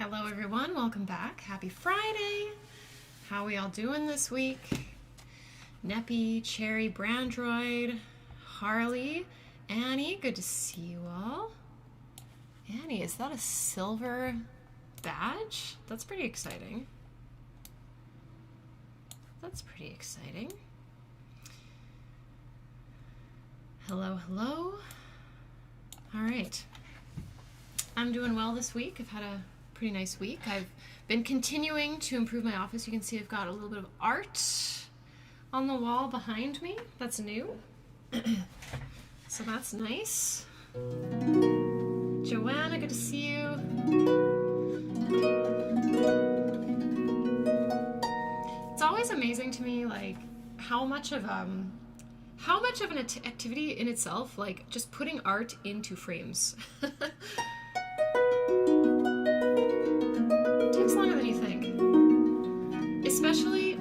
Hello everyone, welcome back. Happy Friday. How are we all doing this week? Neppy, Cherry, Brandroid, Harley, Annie, good to see you all. Annie, is that a silver badge? That's pretty exciting. That's pretty exciting. Hello, hello. All right. I'm doing well this week. I've had a pretty nice week. I've been continuing to improve my office. You can see I've got a little bit of art on the wall behind me. That's new. So that's nice. Joanna, good to see you. It's always amazing to me, like, how much of an activity in itself, like just putting art into frames. Takes longer than you think. Especially,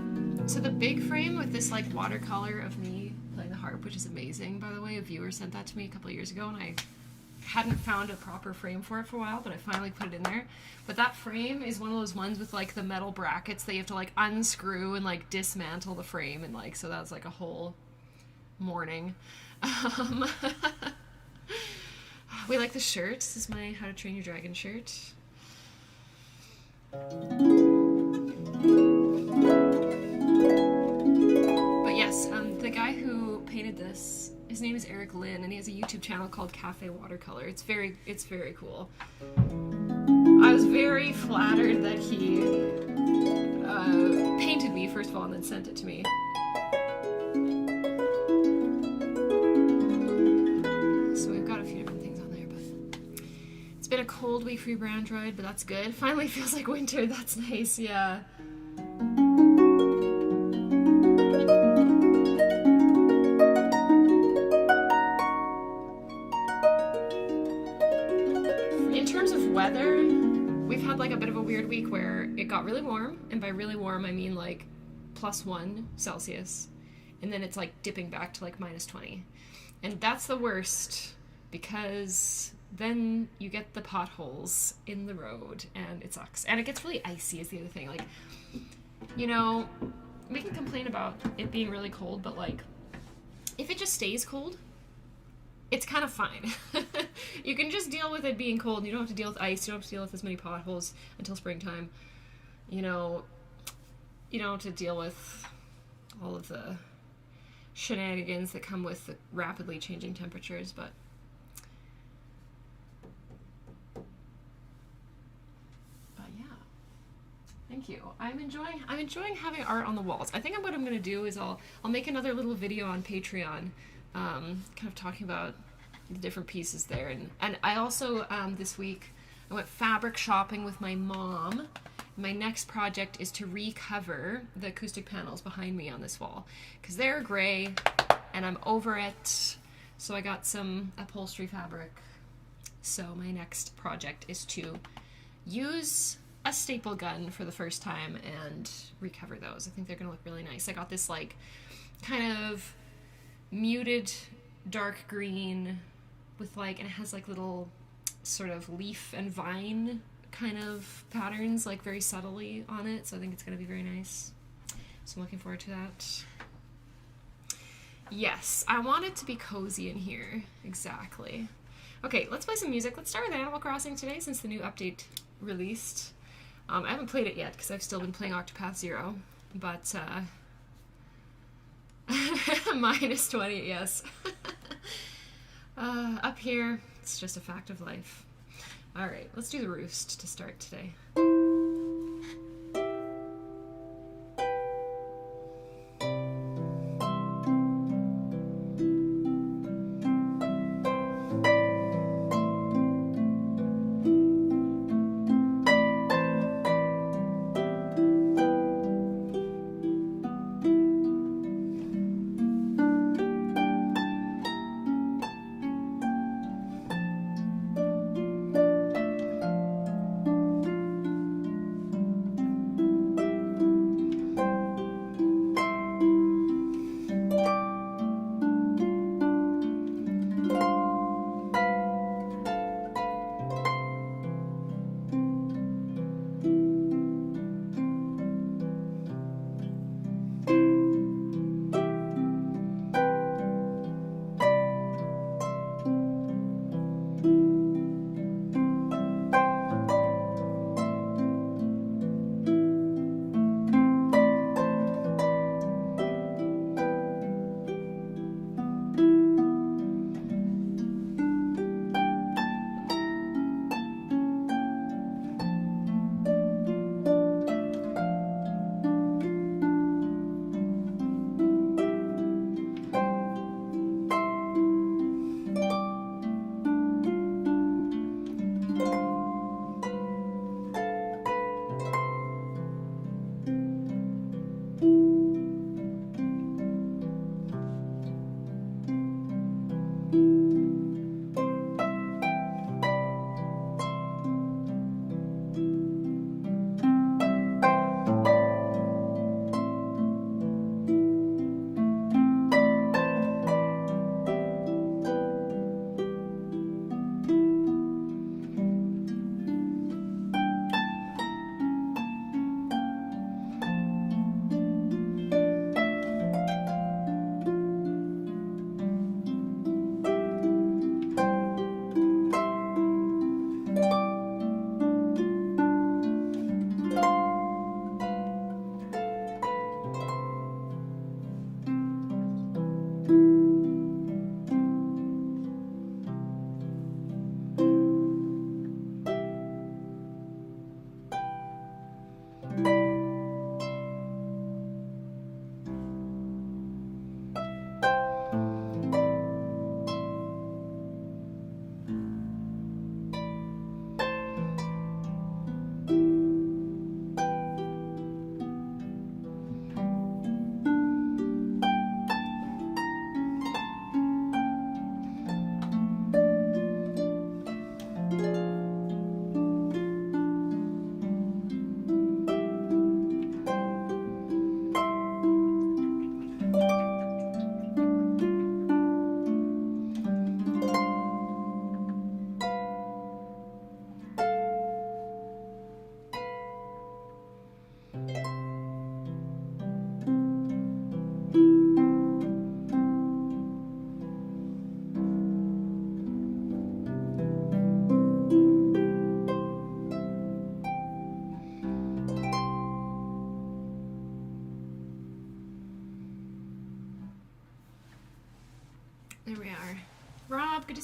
so the big frame with this like watercolor of me playing the harp, which is amazing, by the way. A viewer sent that to me a couple of years ago and I hadn't found a proper frame for it for a while, but I finally put it in there. But that frame is one of those ones with like the metal brackets that you have to like unscrew and like dismantle the frame, and like, so that was like a whole morning. We like the shirt. This is my How to Train Your Dragon shirt. But yes, the guy who painted this, his name is Eric Lynn, and he has a YouTube channel called Cafe Watercolor. It's very cool. I was very flattered that he painted me, first of all, and then sent it to me. So we've got a few different things on there, but it's been a cold week for you, Brandroid, but that's good. Finally feels like winter. That's nice, yeah. In terms of weather, we've had like a bit of a weird week where it got really warm, and by really warm I mean like +1 Celsius, and then it's like dipping back to like -20. And that's the worst, because then you get the potholes in the road and it sucks. And it gets really icy is the other thing. Like, you know, we can complain about it being really cold, but like, if it just stays cold, it's kind of fine. You can just deal with it being cold. You don't have to deal with ice. You don't have to deal with as many potholes until springtime. You know, you don't have to deal with all of the shenanigans that come with the rapidly changing temperatures, but yeah. Thank you. I'm enjoying having art on the walls. I think what I'm gonna do is I'll make another little video on Patreon, kind of talking about the different pieces there, and I also this week I went fabric shopping with my mom. My next project is to recover the acoustic panels behind me on this wall, because they're gray and I'm over it. So I got some upholstery fabric. So my next project is to use a staple gun for the first time and recover those. I think they're gonna look really nice. I got this like kind of muted dark green with like, and it has like little sort of leaf and vine kind of patterns, like very subtly on it, so I think it's going to be very nice. So I'm looking forward to that. Yes, I want it to be cozy in here. Exactly. Okay, let's play some music. Let's start with Animal Crossing today, since the new update released. I haven't played it yet because I've still been playing Octopath 0, but -20, yes. Up here, it's just a fact of life. Alright, let's do the Roost to start today.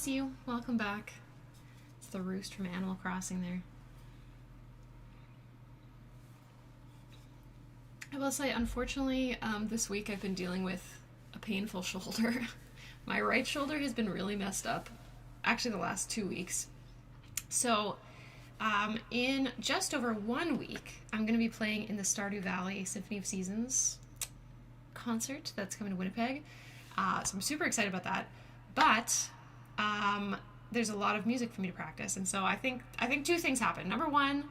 see you. Welcome back. It's the roost from Animal Crossing there. I will say, unfortunately, this week I've been dealing with a painful shoulder. My right shoulder has been really messed up. Actually, the last 2 weeks. So, in just over 1 week, I'm going to be playing in the Stardew Valley Symphony of Seasons concert that's coming to Winnipeg. So I'm super excited about that. But there's a lot of music for me to practice, and so I think 2 things happened. Number 1,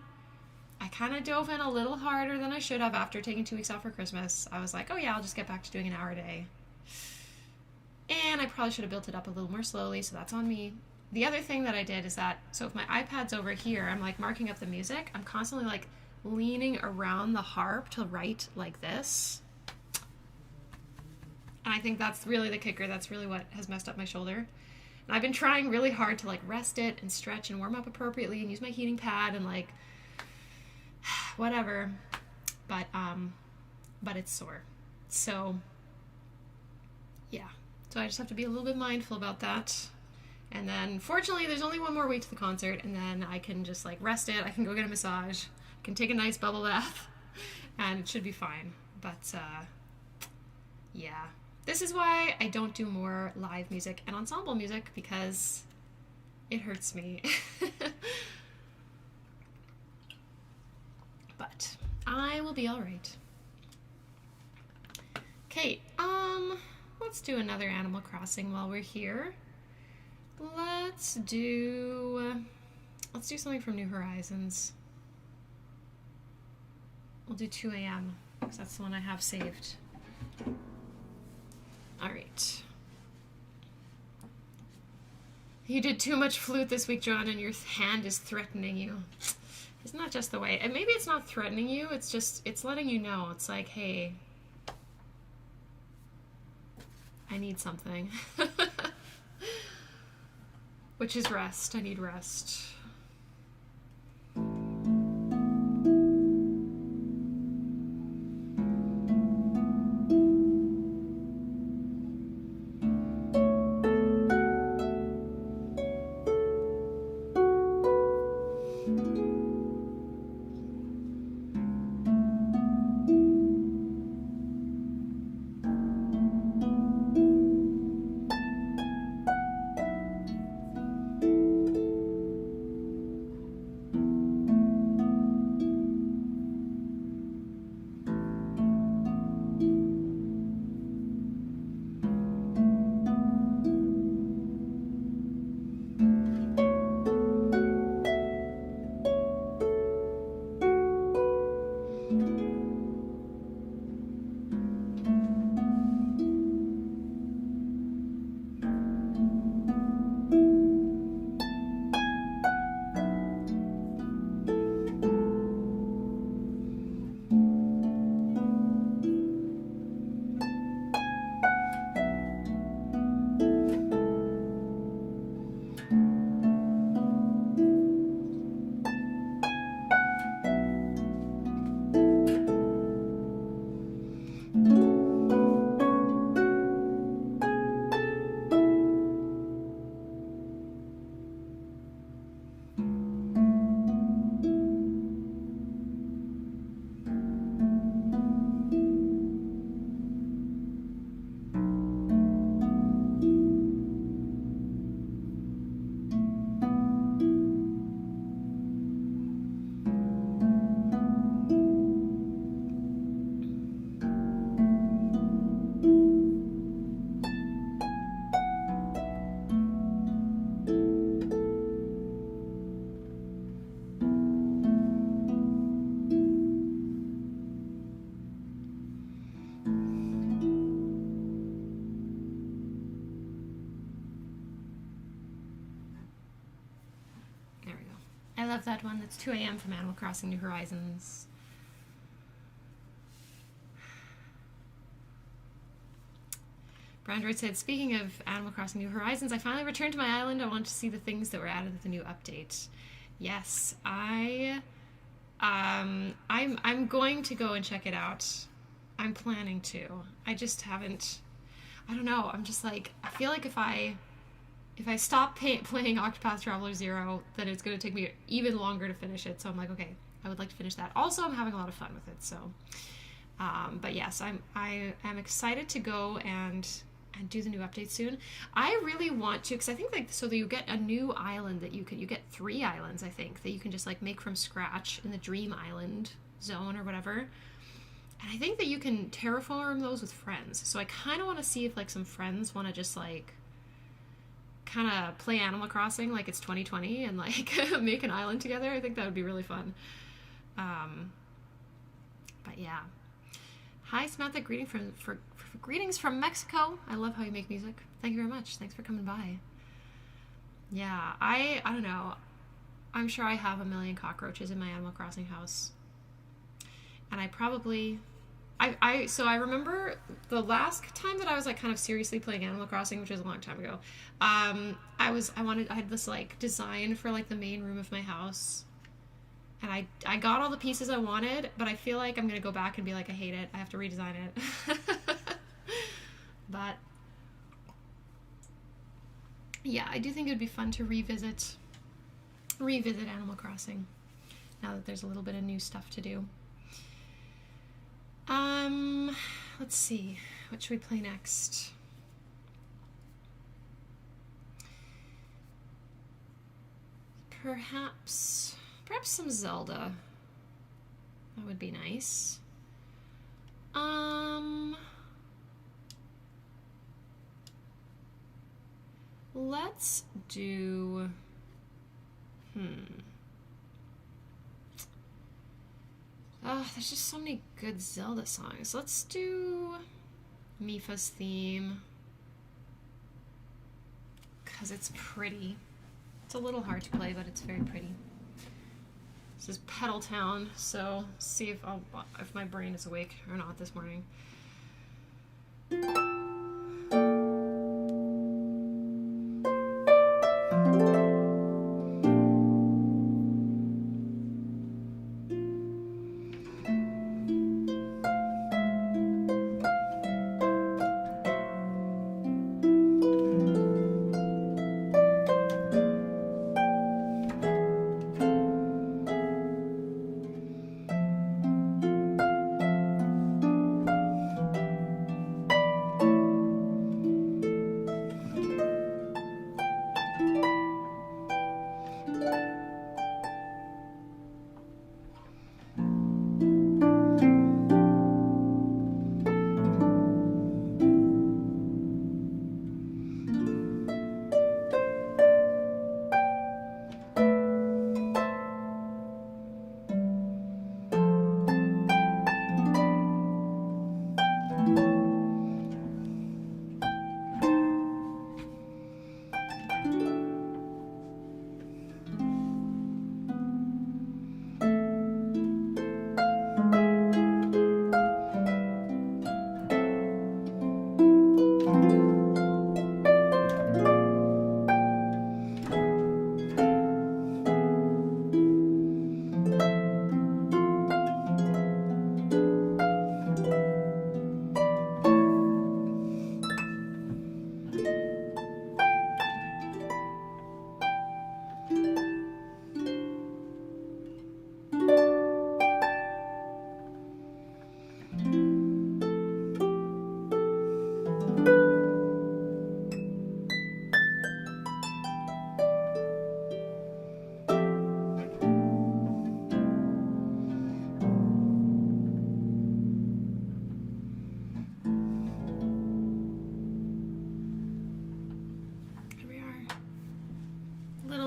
I kind of dove in a little harder than I should have after taking 2 weeks off for Christmas. I was like, oh yeah, I'll just get back to doing an hour a day. And I probably should have built it up a little more slowly, so that's on me. The other thing that I did is that, so if my iPad's over here, I'm like marking up the music, I'm constantly like leaning around the harp to write like this. And I think that's really the kicker. That's really what has messed up my shoulder. And I've been trying really hard to like rest it and stretch and warm up appropriately and use my heating pad and like whatever. But it's sore. So yeah. So I just have to be a little bit mindful about that. And then fortunately there's only 1 more week to the concert, and then I can just like rest it. I can go get a massage. I can take a nice bubble bath and it should be fine. But yeah. This is why I don't do more live music and ensemble music, because it hurts me. But I will be all right. Okay, let's do another Animal Crossing while we're here. Let's do something from New Horizons. We'll do 2 a.m. because that's the one I have saved. All right. You did too much flute this week, John, and your hand is threatening you. It's not just the way, and maybe it's not threatening you, it's letting you know. It's like, hey, I need something. Which is rest. I need rest. I love that one. That's 2 a.m. from Animal Crossing New Horizons. Brandroid said, speaking of Animal Crossing New Horizons, I finally returned to my island. I wanted to see the things that were added with the new update. Yes, I'm going to go and check it out. I'm planning to. I just haven't, I don't know. I'm just like, I feel like if I if I stop playing Octopath Traveler 0, then it's going to take me even longer to finish it. So I'm like, okay, I would like to finish that. Also, I'm having a lot of fun with it. So, but yes, I am excited to go and do the new update soon. I really want to, because I think like so that you get a new island that you get 3 islands, I think, that you can just like make from scratch in the Dream Island zone or whatever. And I think that you can terraform those with friends. So I kind of want to see if like some friends want to just like kind of play Animal Crossing like it's 2020 and like make an island together. I think that would be really fun. But yeah. Hi Samantha, greetings from Mexico. I love how you make music. Thank you very much. Thanks for coming by. Yeah, I don't know. I'm sure I have a million cockroaches in my Animal Crossing house. And I probably so I remember the last time that I was like kind of seriously playing Animal Crossing, which was a long time ago. I had this like design for like the main room of my house. And I got all the pieces I wanted, but I feel like I'm going to go back and be like, I hate it. I have to redesign it. But yeah, I do think it would be fun to revisit Animal Crossing now that there's a little bit of new stuff to do. Let's see. What should we play next? Perhaps some Zelda. That would be nice. Let's do... Oh, there's just so many good Zelda songs. Let's do Mifa's theme. Because it's pretty. It's a little hard to play, but it's very pretty. This is Petal Town, so see if my brain is awake or not this morning.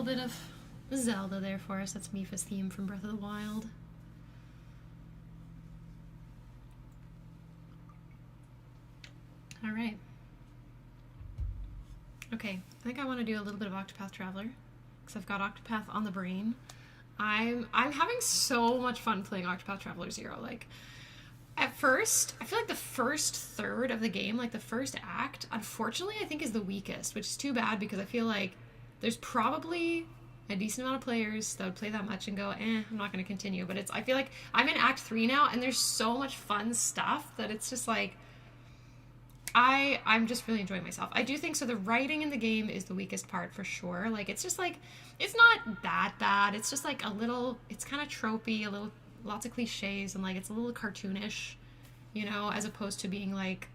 Bit of Zelda there for us. That's Mifa's theme from Breath of the Wild. All right. Okay, I think I want to do a little bit of Octopath Traveler because I've got Octopath on the brain. I'm having so much fun playing Octopath Traveler 0. Like, at first, I feel like the first third of the game, like the first act, unfortunately, I think is the weakest, which is too bad because I feel like there's probably a decent amount of players that would play that much and go, I'm not going to continue. But I feel like I'm in Act 3 now, and there's so much fun stuff that it's just like, I'm just really enjoying myself. I do think so. The writing in the game is the weakest part for sure. Like it's just like it's not that bad. It's just like a little. It's kind of tropey, a little lots of cliches, and like it's a little cartoonish, you know, as opposed to being like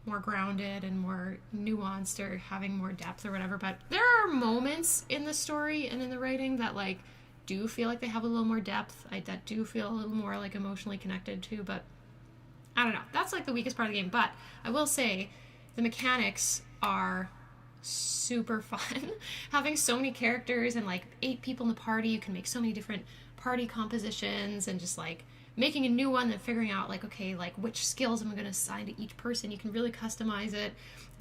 more grounded and more nuanced or having more depth or whatever. But there are moments in the story and in the writing that like do feel like they have a little more depth. That do feel a little more like emotionally connected to, but I don't know. That's like the weakest part of the game. But I will say the mechanics are super fun. Having so many characters and like 8 people in the party, you can make so many different party compositions, and just like making a new one and figuring out like, okay, like which skills am I going to assign to each person. You can really customize it.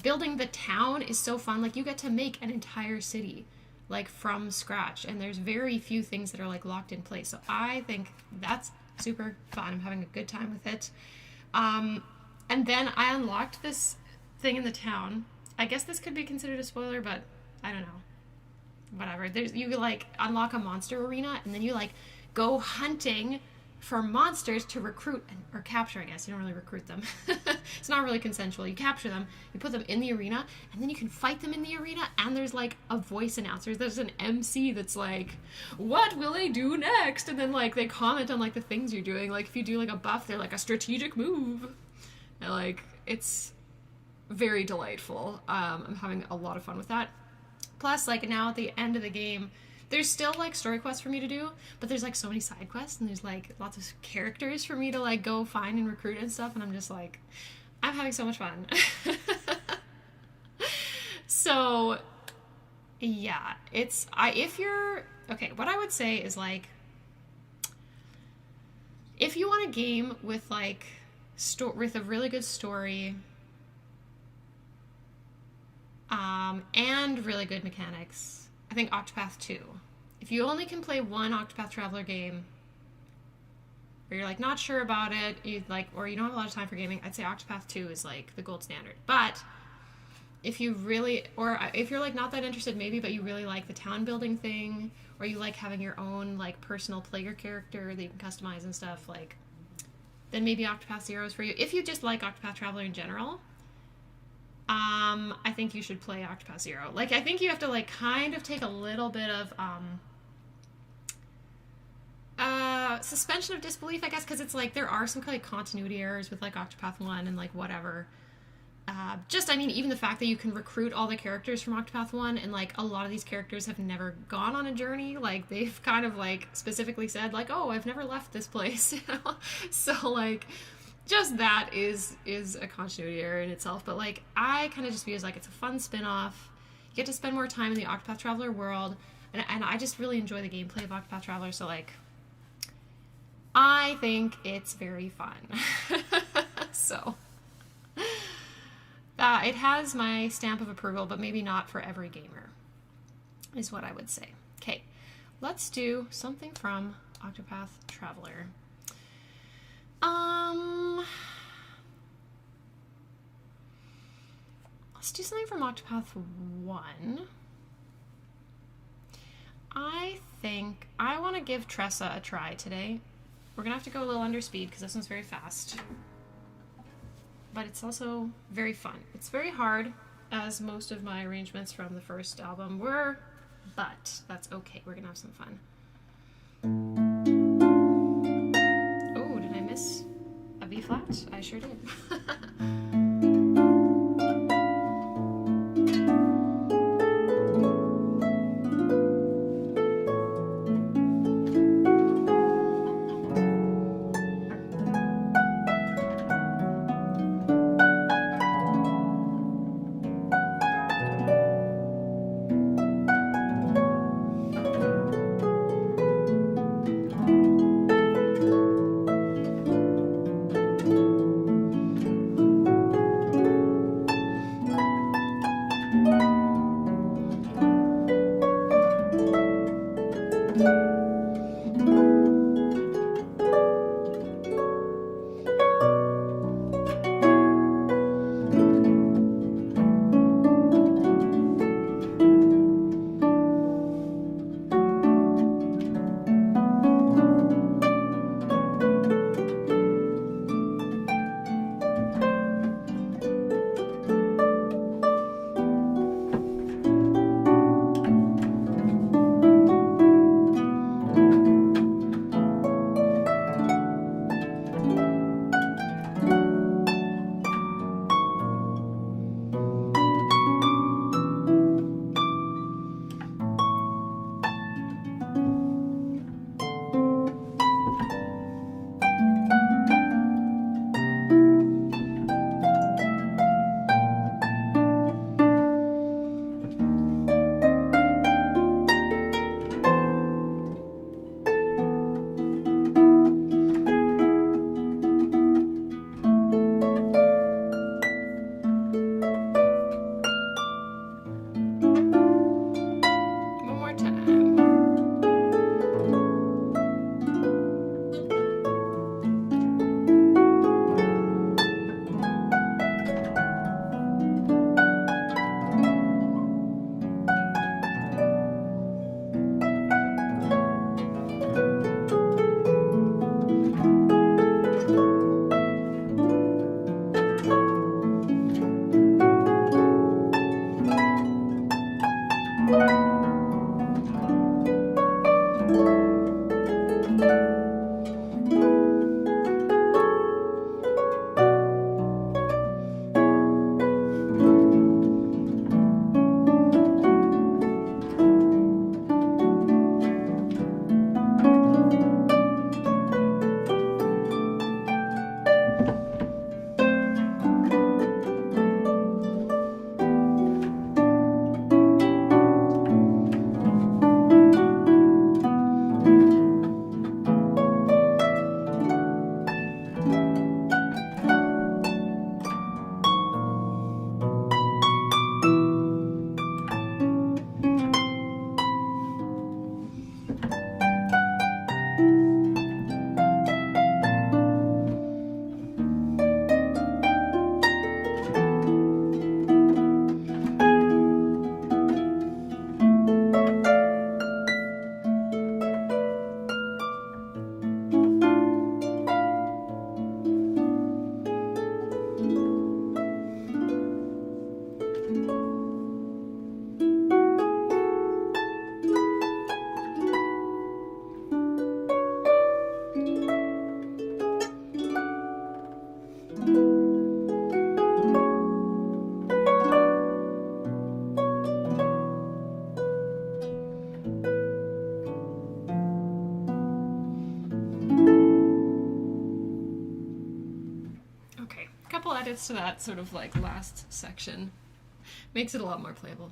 Building the town is so fun. Like you get to make an entire city like from scratch, and there's very few things that are like locked in place. So I think that's super fun. I'm having a good time with it. And then I unlocked this thing in the town. I guess this could be considered a spoiler, but I don't know. Whatever. You like unlock a monster arena, and then you like go hunting for monsters to recruit or capture. I guess you don't really recruit them. It's not really consensual. You capture them, you put them in the arena, and then you can fight them in the arena. And there's like a voice announcer. There's an MC that's like, "What will they do next?" And then like they comment on like the things you're doing. Like if you do like a buff, they're like a strategic move. And like it's very delightful. I'm having a lot of fun with that. Plus, like now at the end of the game, there's still like story quests for me to do, but there's like so many side quests, and there's like lots of characters for me to like go find and recruit and stuff, and I'm just like, I'm having so much fun. So yeah, if you're okay, what I would say is like, if you want a game with like with a really good story, and really good mechanics, I think Octopath 2. If you only can play one Octopath Traveler game, or you're like not sure about it, or you don't have a lot of time for gaming, I'd say Octopath 2 is like the gold standard. But if you really, or if you're like not that interested maybe, but you really like the town building thing, or you like having your own like personal player character that you can customize and stuff, like, then maybe Octopath 0 is for you. If you just like Octopath Traveler in general, I think you should play Octopath 0. Like, I think you have to, like, kind of take a little bit of, suspension of disbelief, I guess, because it's, like, there are some, like, continuity errors with, like, Octopath 1 and, like, whatever. I mean, even the fact that you can recruit all the characters from Octopath 1, and, like, a lot of these characters have never gone on a journey. Like, they've kind of, like, specifically said, like, oh, I've never left this place, you know? So, like, just that is a continuity error in itself. But like, I kind of just view it as like it's a fun spin-off. You get to spend more time in the Octopath Traveler world, and I just really enjoy the gameplay of Octopath Traveler. So like, I think it's very fun. So it has my stamp of approval, but maybe not for every gamer, is what I would say. Okay, let's do something from Octopath Traveler. Let's do something from Octopath 1. I think I want to give Tressa a try today. We're gonna have to go a little under speed because this one's very fast. But it's also very fun. It's very hard, as most of my arrangements from the first album were, but that's okay. We're gonna have some fun. Oh, did I miss a B flat? I sure did. gets to that sort of like last section. Makes it a lot more playable.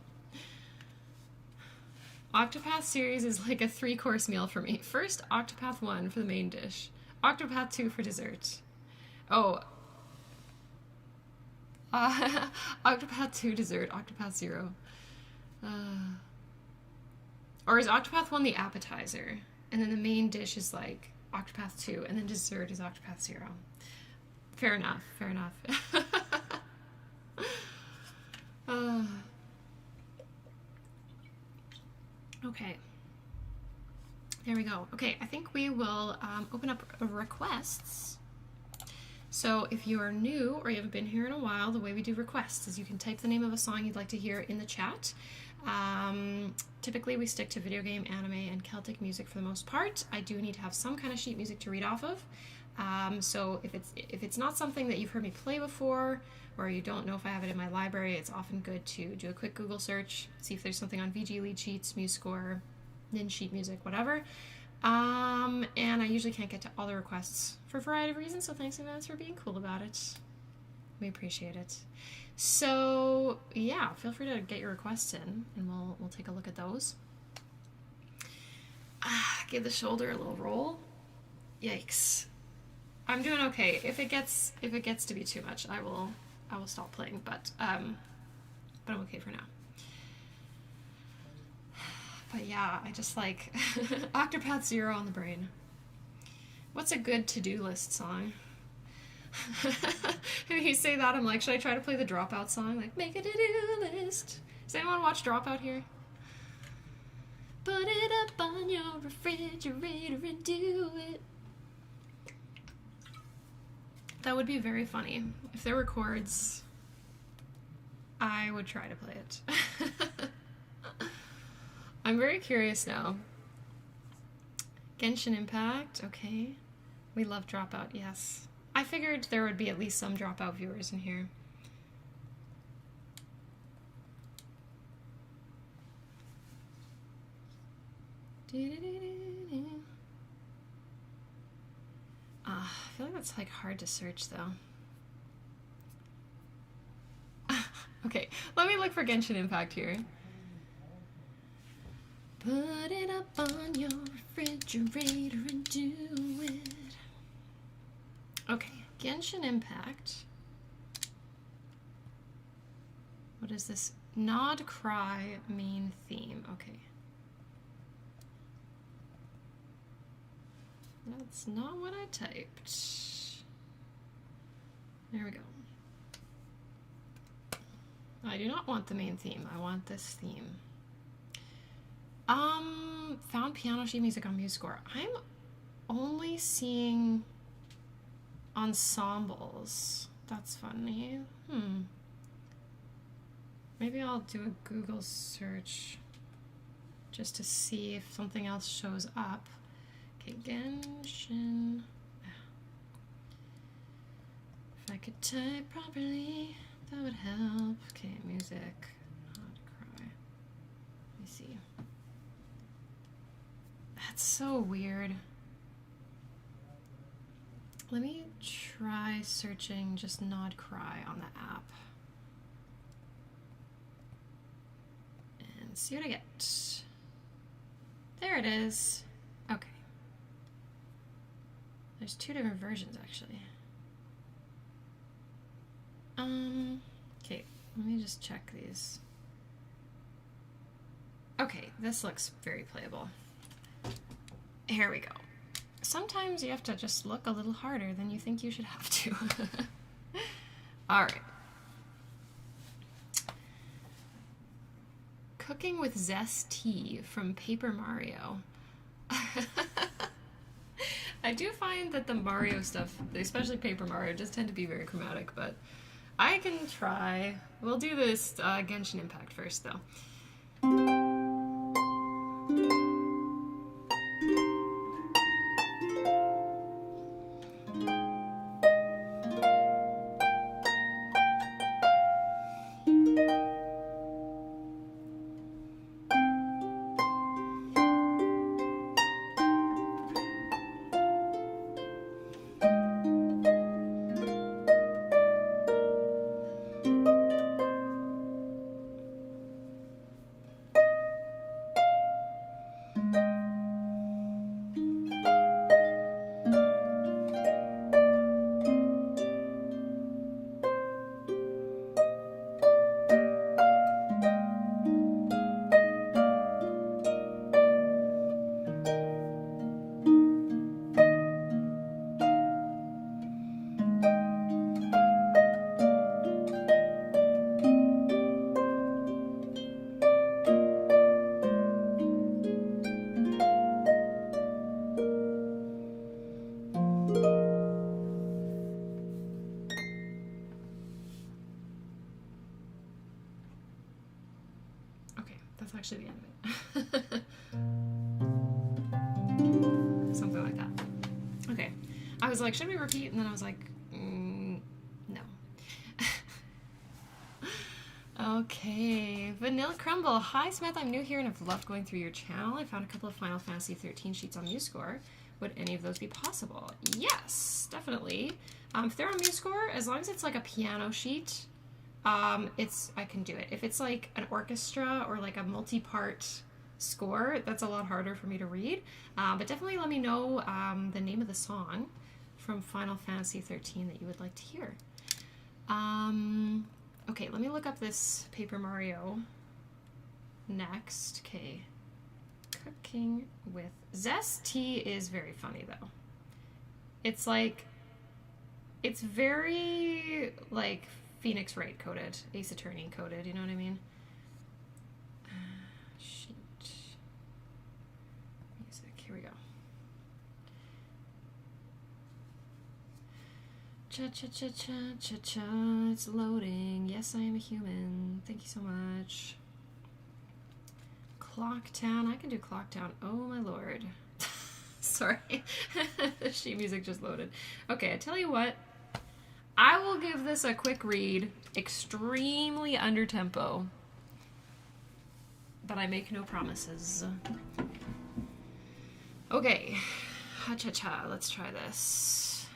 Octopath series is like a 3-course meal for me. First, Octopath 1 for the main dish. Octopath 2 for dessert. Oh. Octopath 2 dessert. Octopath 0. Or is Octopath 1 the appetizer? And then the main dish is like Octopath 2, and then dessert is Octopath 0. Fair enough, fair enough. Okay. There we go. Okay, I think we will open up requests. So if you are new or you haven't been here in a while, the way we do requests is you can type the name of a song you'd like to hear in the chat. Typically we stick to video game, anime, and Celtic music for the most part. I do need to have some kind of sheet music to read off of. So if it's not something that you've heard me play before, or you don't know if I have it in my library, it's often good to do a quick Google search, see if there's something on VG Lead Sheets, MuseScore, Nin Sheet Music, whatever. And I usually can't get to all the requests for a variety of reasons, so thanks in advance for being cool about it. We appreciate it. So yeah, feel free to get your requests in, and we'll take a look at those. Give the shoulder a little roll. Yikes. I'm doing okay. If it gets to be too much, I will stop playing, but I'm okay for now. But yeah, I just like Octopath 0 on the brain. What's a good to-do list song? If you say that, I'm like, should I try to play the Dropout song? Like, make a to-do list. Does anyone watch Dropout here? Put it up on your refrigerator and do it. That would be very funny. If there were chords, I would try to play it. I'm very curious now. Genshin Impact, okay. We love Dropout, yes. I figured there would be at least some Dropout viewers in here. I feel like that's like hard to search though. Okay, let me look for Genshin Impact here. Put it up on your refrigerator and do it. Okay, Genshin Impact. What is this? Nod Cry main theme. Okay. That's not what I typed. There we go. I do not want the main theme. I want this theme. Found piano sheet music on MuseScore. I'm only seeing ensembles. That's funny. Maybe I'll do a Google search just to see if something else shows up. Okay, Genshin. If I could type properly, that would help. Okay, music. Not cry. Let me see. That's so weird. Let me try searching just Nod Cry on the app. And see what I get. There it is. Okay. There's 2 different versions actually. Okay, let me just check these. Okay, this looks very playable. Here we go. Sometimes you have to just look a little harder than you think you should have to. Alright. Cooking with Zest Tea from Paper Mario. I do find that the Mario stuff, especially Paper Mario, just tend to be very chromatic, but I can try. We'll do this Genshin Impact first, though. actually the end of it. Something like that. Okay. I was like, should we repeat? And then I was like, no. Okay. Vanilla Crumble. Hi, Smith. I'm new here and I've loved going through your channel. I found a couple of Final Fantasy 13 sheets on MuseScore. Would any of those be possible? Yes, definitely. If they're on MuseScore, as long as it's like a piano sheet, I can do it. If it's like an orchestra or like a multi-part score, that's a lot harder for me to read. But definitely let me know the name of the song from Final Fantasy 13 that you would like to hear. Okay, let me look up this Paper Mario next. Okay. Cooking with Zest Tea is very funny though. It's like, it's very like Phoenix Wright coded, Ace Attorney coded, you know what I mean? Sheet. Music, here we go. Cha-cha-cha-cha-cha-cha, it's loading. Yes, I am a human. Thank you so much. Clocktown. I can do Clocktown. Oh my lord. Sorry. The sheet music just loaded. Okay, I tell you what. I will give this a quick read. Extremely under tempo. But I make no promises. Okay. Ha-cha-cha. Let's try this.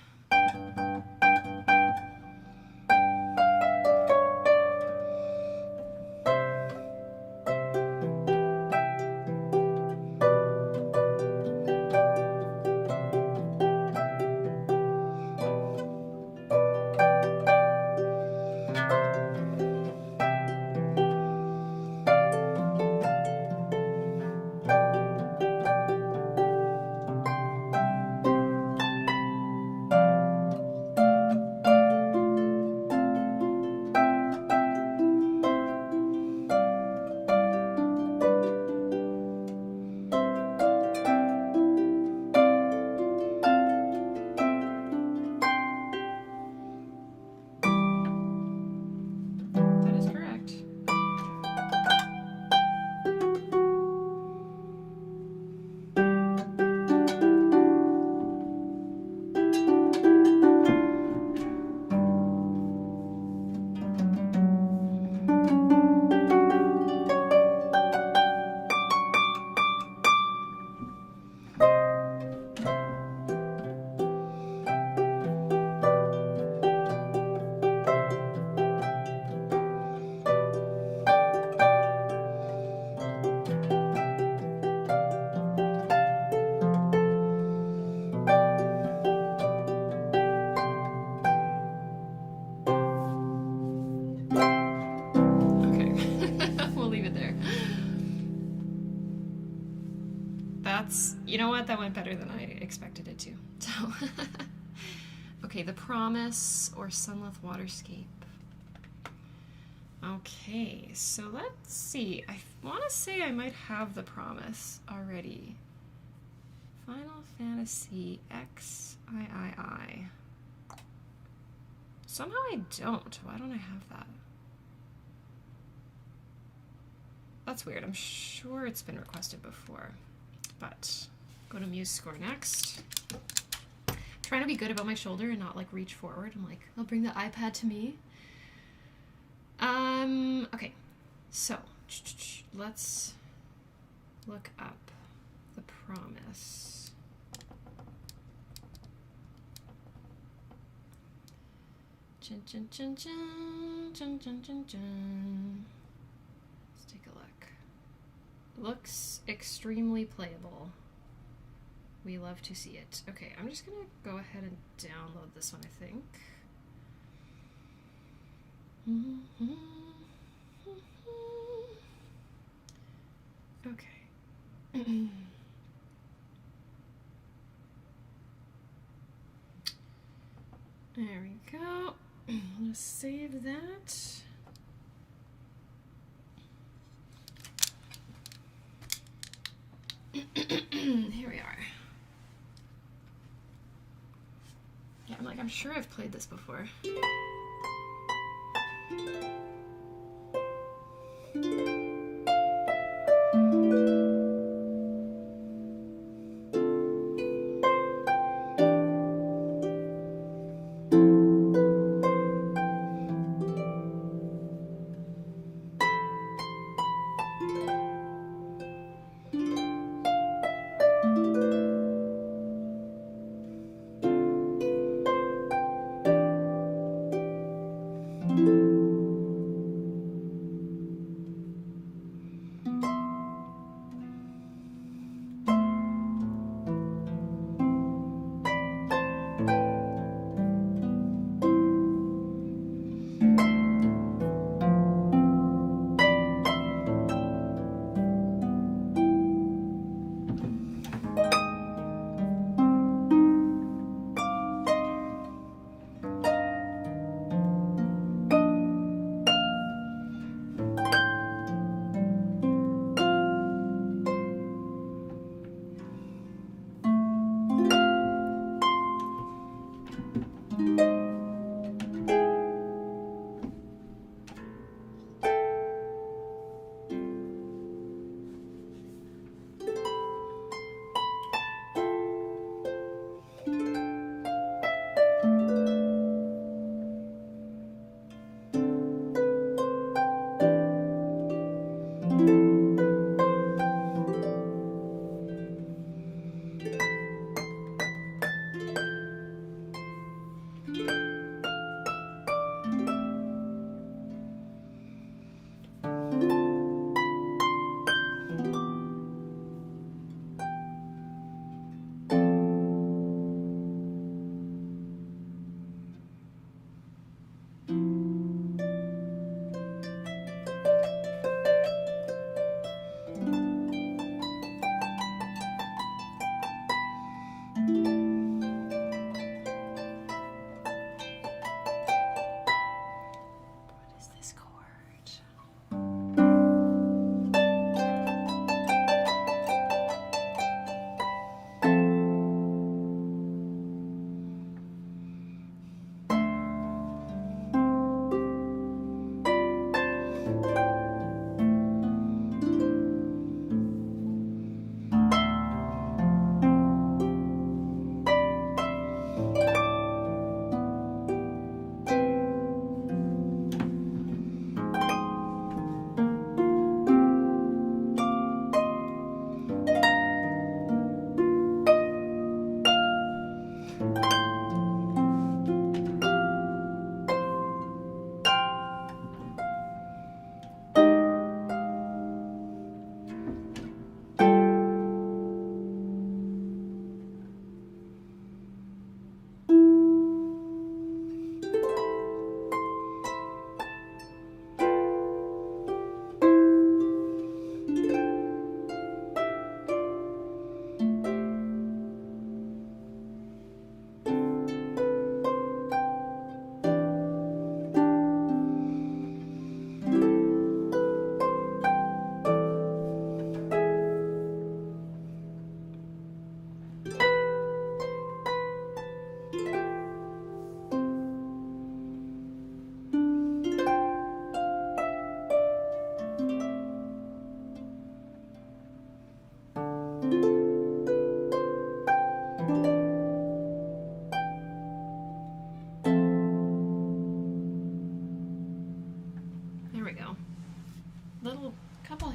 You know what? That went better than I expected it to. So, okay, The Promise or Sunlit Waterscape. Okay, so let's see. I want to say I might have The Promise already. Final Fantasy XIII. Somehow I don't. Why don't I have that? That's weird. I'm sure it's been requested before. But go to MuseScore next. I'm trying to be good about my shoulder and not like reach forward. I'm like, I'll bring the iPad to me. Okay, so let's look up The Promise. Chun, chun, chun, chun, chun, chun, chun, chun. Let's take a look. Looks extremely playable. We love to see it. Okay, I'm just gonna go ahead and download this one, I think. Okay. There we go. Let's save that. Here we are. Yeah, I'm sure I've played this before.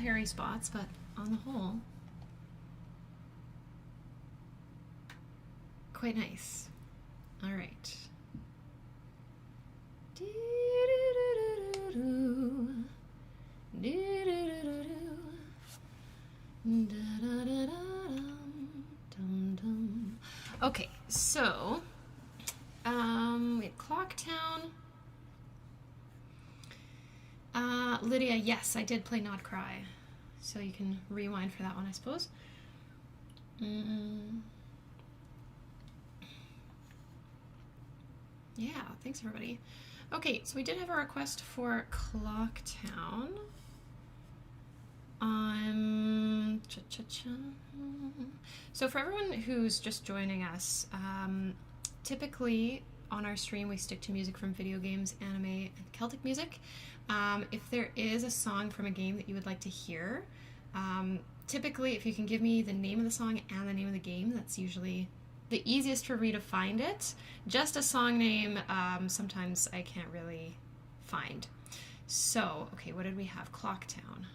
hairy spots, but on the whole, quite nice. All right. Okay, so we had Clocktown. Lydia, yes, I did play Not Cry, so you can rewind for that one, I suppose. Yeah, thanks everybody. Okay, so we did have a request for Clocktown. So for everyone who's just joining us, typically on our stream we stick to music from video games, anime, and Celtic music. If there is a song from a game that you would like to hear, typically if you can give me the name of the song and the name of the game, that's usually the easiest for me to find it. Just a song name, sometimes I can't really find. So, okay, what did we have? Clocktown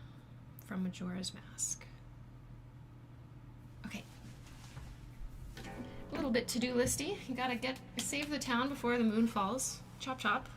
from Majora's Mask. Okay. A little bit to-do listy. You gotta save the town before the moon falls. Chop chop.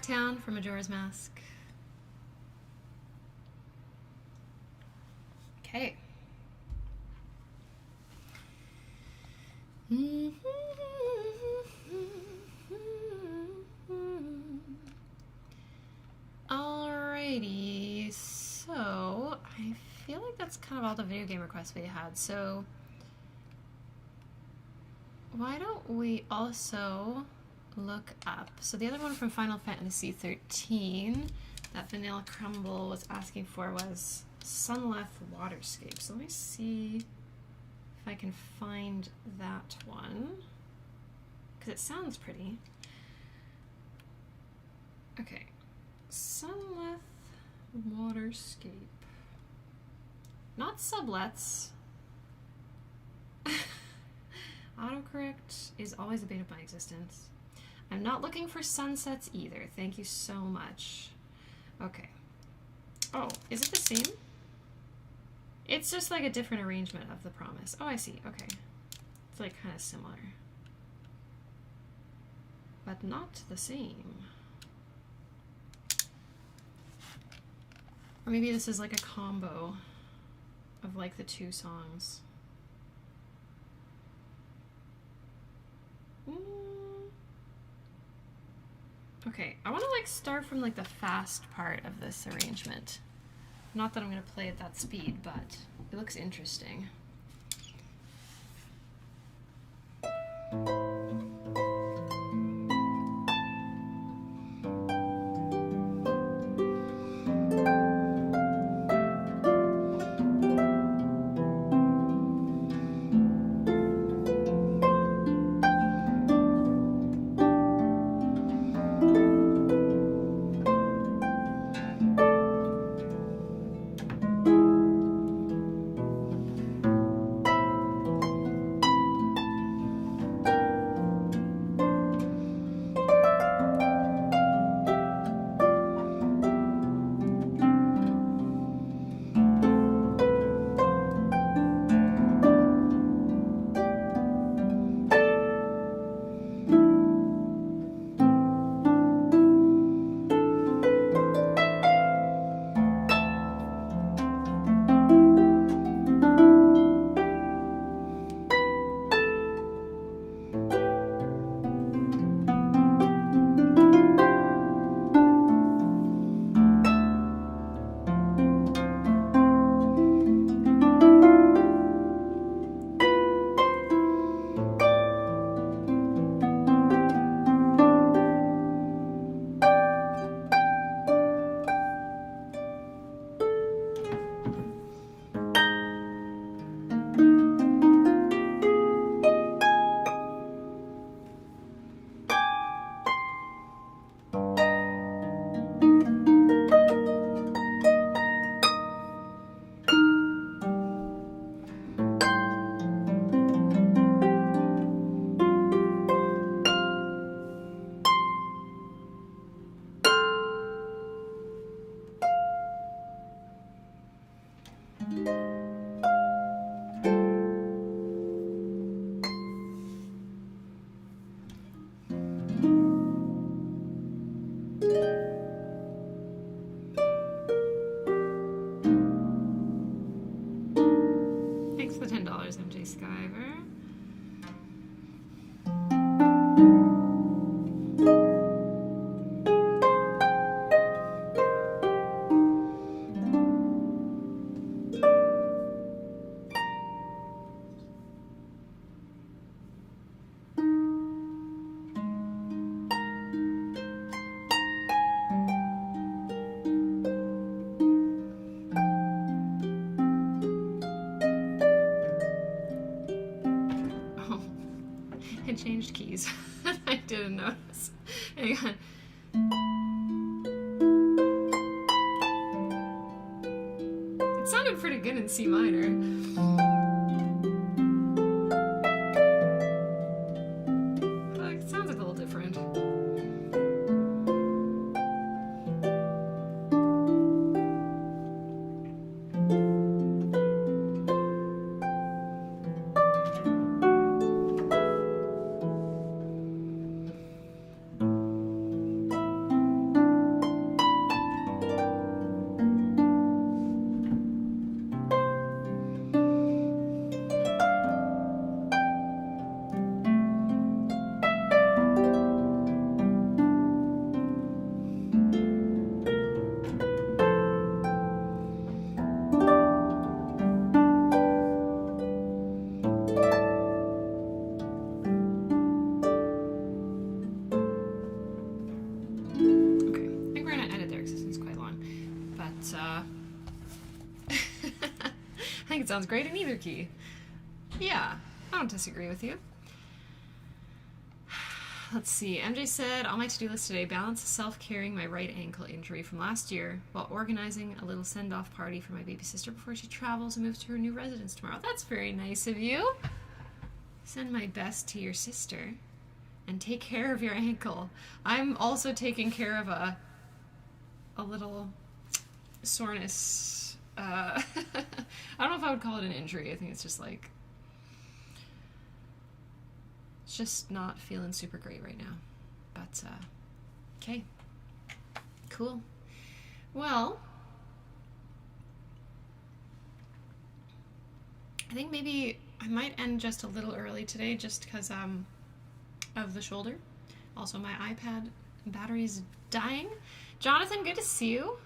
Town from Majora's Mask. Okay. Alrighty, so I feel like that's kind of all the video game requests we had, so why don't we also look up, so the other one from Final Fantasy 13 that Vanilla Crumble was asking for was Sunleth Waterscape. So let me see if I can find that one, because it sounds pretty. Okay, Sunleth Waterscape. Not sublets. Autocorrect is always a bane of my existence. I'm not looking for sunsets either. Thank you so much. Okay. Oh, is it the same? It's just like a different arrangement of the promise. Oh, I see. Okay. It's like kind of similar. But not the same. Or maybe this is like a combo of like the two songs. Okay, I want to like start from like the fast part of this arrangement. Not that I'm going to play at that speed, but it looks interesting. Thanks for the $10, MJ Skyver. It changed keys. I didn't notice. Hang on. It sounded pretty good in C minor. It sounds like a little different. it sounds great in either key. Yeah, I don't disagree with you. Let's see. MJ said, on my to-do list today, balance self-caring my right ankle injury from last year while organizing a little send-off party for my baby sister before she travels and moves to her new residence tomorrow. That's very nice of you. Send my best to your sister and take care of your ankle. I'm also taking care of a little soreness. I don't know if I would call it an injury. I think it's just like, it's just not feeling super great right now. But, okay. Cool. Well, I think maybe I might end just a little early today just because of the shoulder. Also, my iPad battery's dying. Jonathan, good to see you.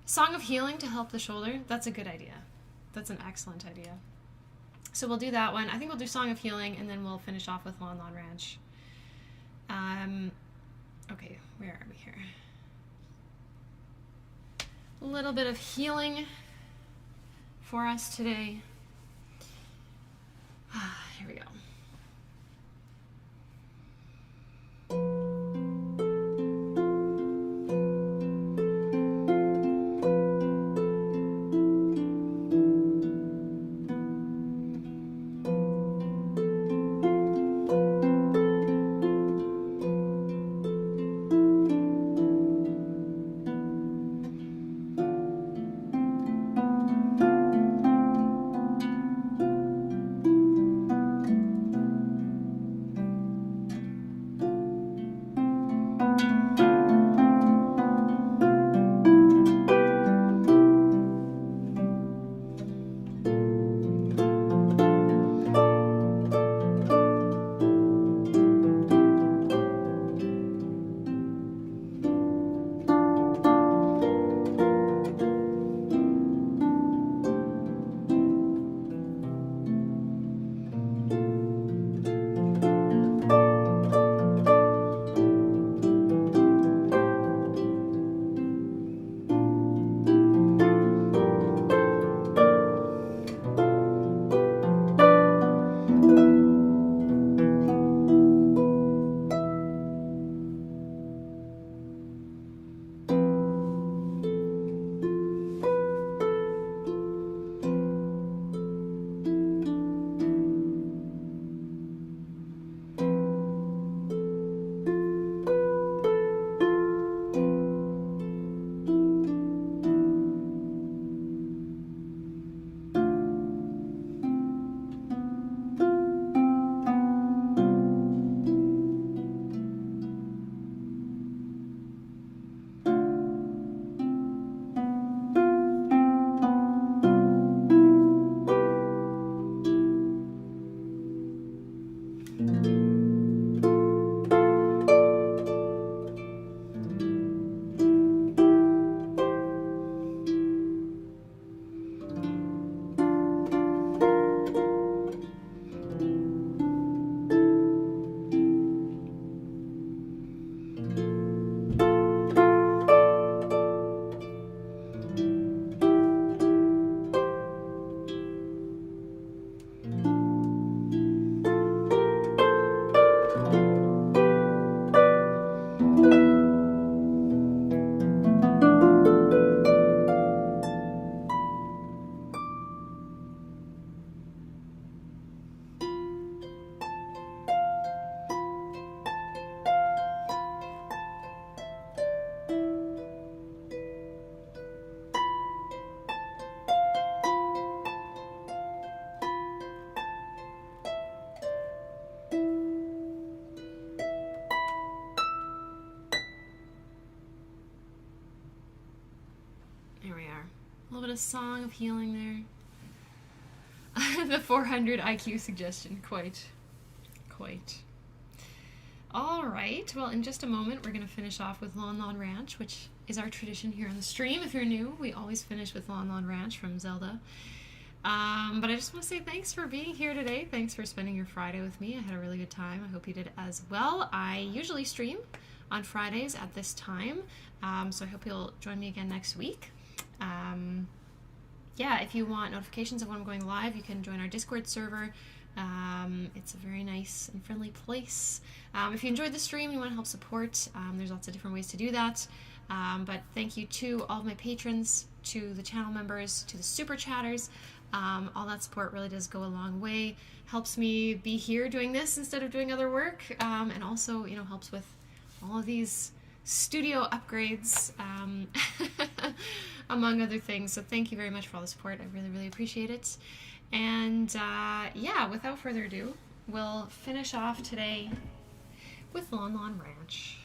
Song of Healing to help the shoulder. That's a good idea. That's an excellent idea. So we'll do that one. I think we'll do Song of Healing, and then we'll finish off with Lon Lon Ranch. Okay, where are we here? A little bit of healing for us today. Here we go. A little bit of Song of Healing there. The 400 IQ suggestion, quite. All right, well, in just a moment, we're going to finish off with Lon Lon Ranch, which is our tradition here on the stream. If you're new, we always finish with Lon Lon Ranch from Zelda. But I just want to say thanks for being here today. Thanks for spending your Friday with me. I had a really good time. I hope you did as well. I usually stream on Fridays at this time, so I hope you'll join me again next week. yeah, if you want notifications of when I'm going live, you can join our Discord server. It's a very nice and friendly place. If you enjoyed the stream and you want to help support, there's lots of different ways to do that. But thank you to all of my patrons, to the channel members, to the super chatters. All that support really does go a long way. Helps me be here doing this instead of doing other work, and also, you know, helps with all of these studio upgrades, among other things. So thank you very much for all the support. I really, really appreciate it. And yeah, without further ado, we'll finish off today with Lon Lon Ranch.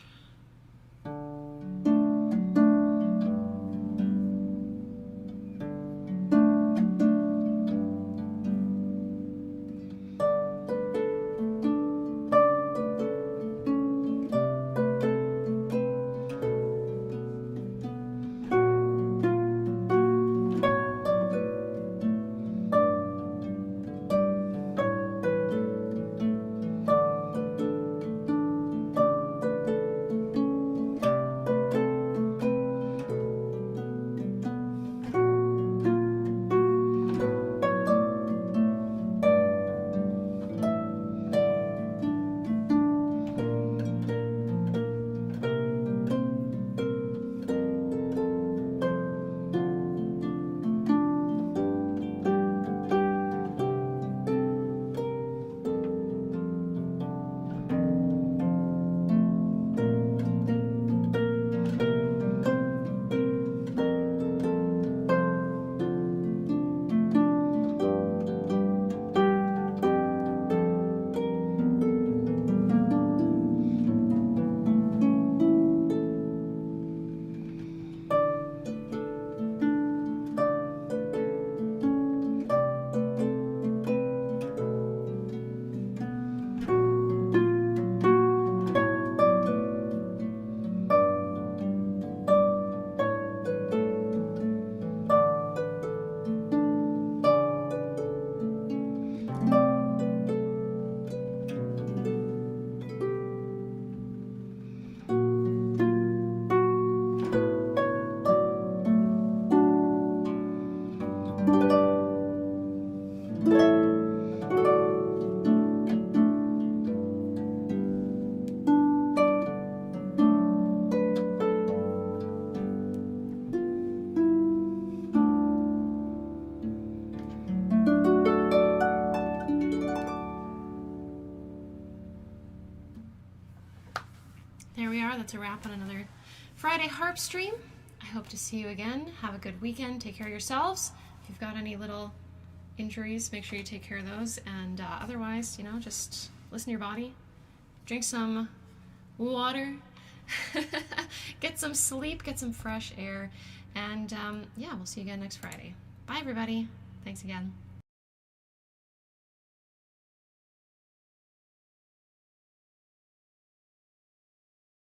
There we are. That's a wrap on another Friday Harp stream. I hope to see you again. Have a good weekend. Take care of yourselves. If you've got any little injuries, make sure you take care of those. And otherwise, you know, just listen to your body. Drink some water. Get some sleep. Get some fresh air. And yeah, we'll see you again next Friday. Bye, everybody. Thanks again.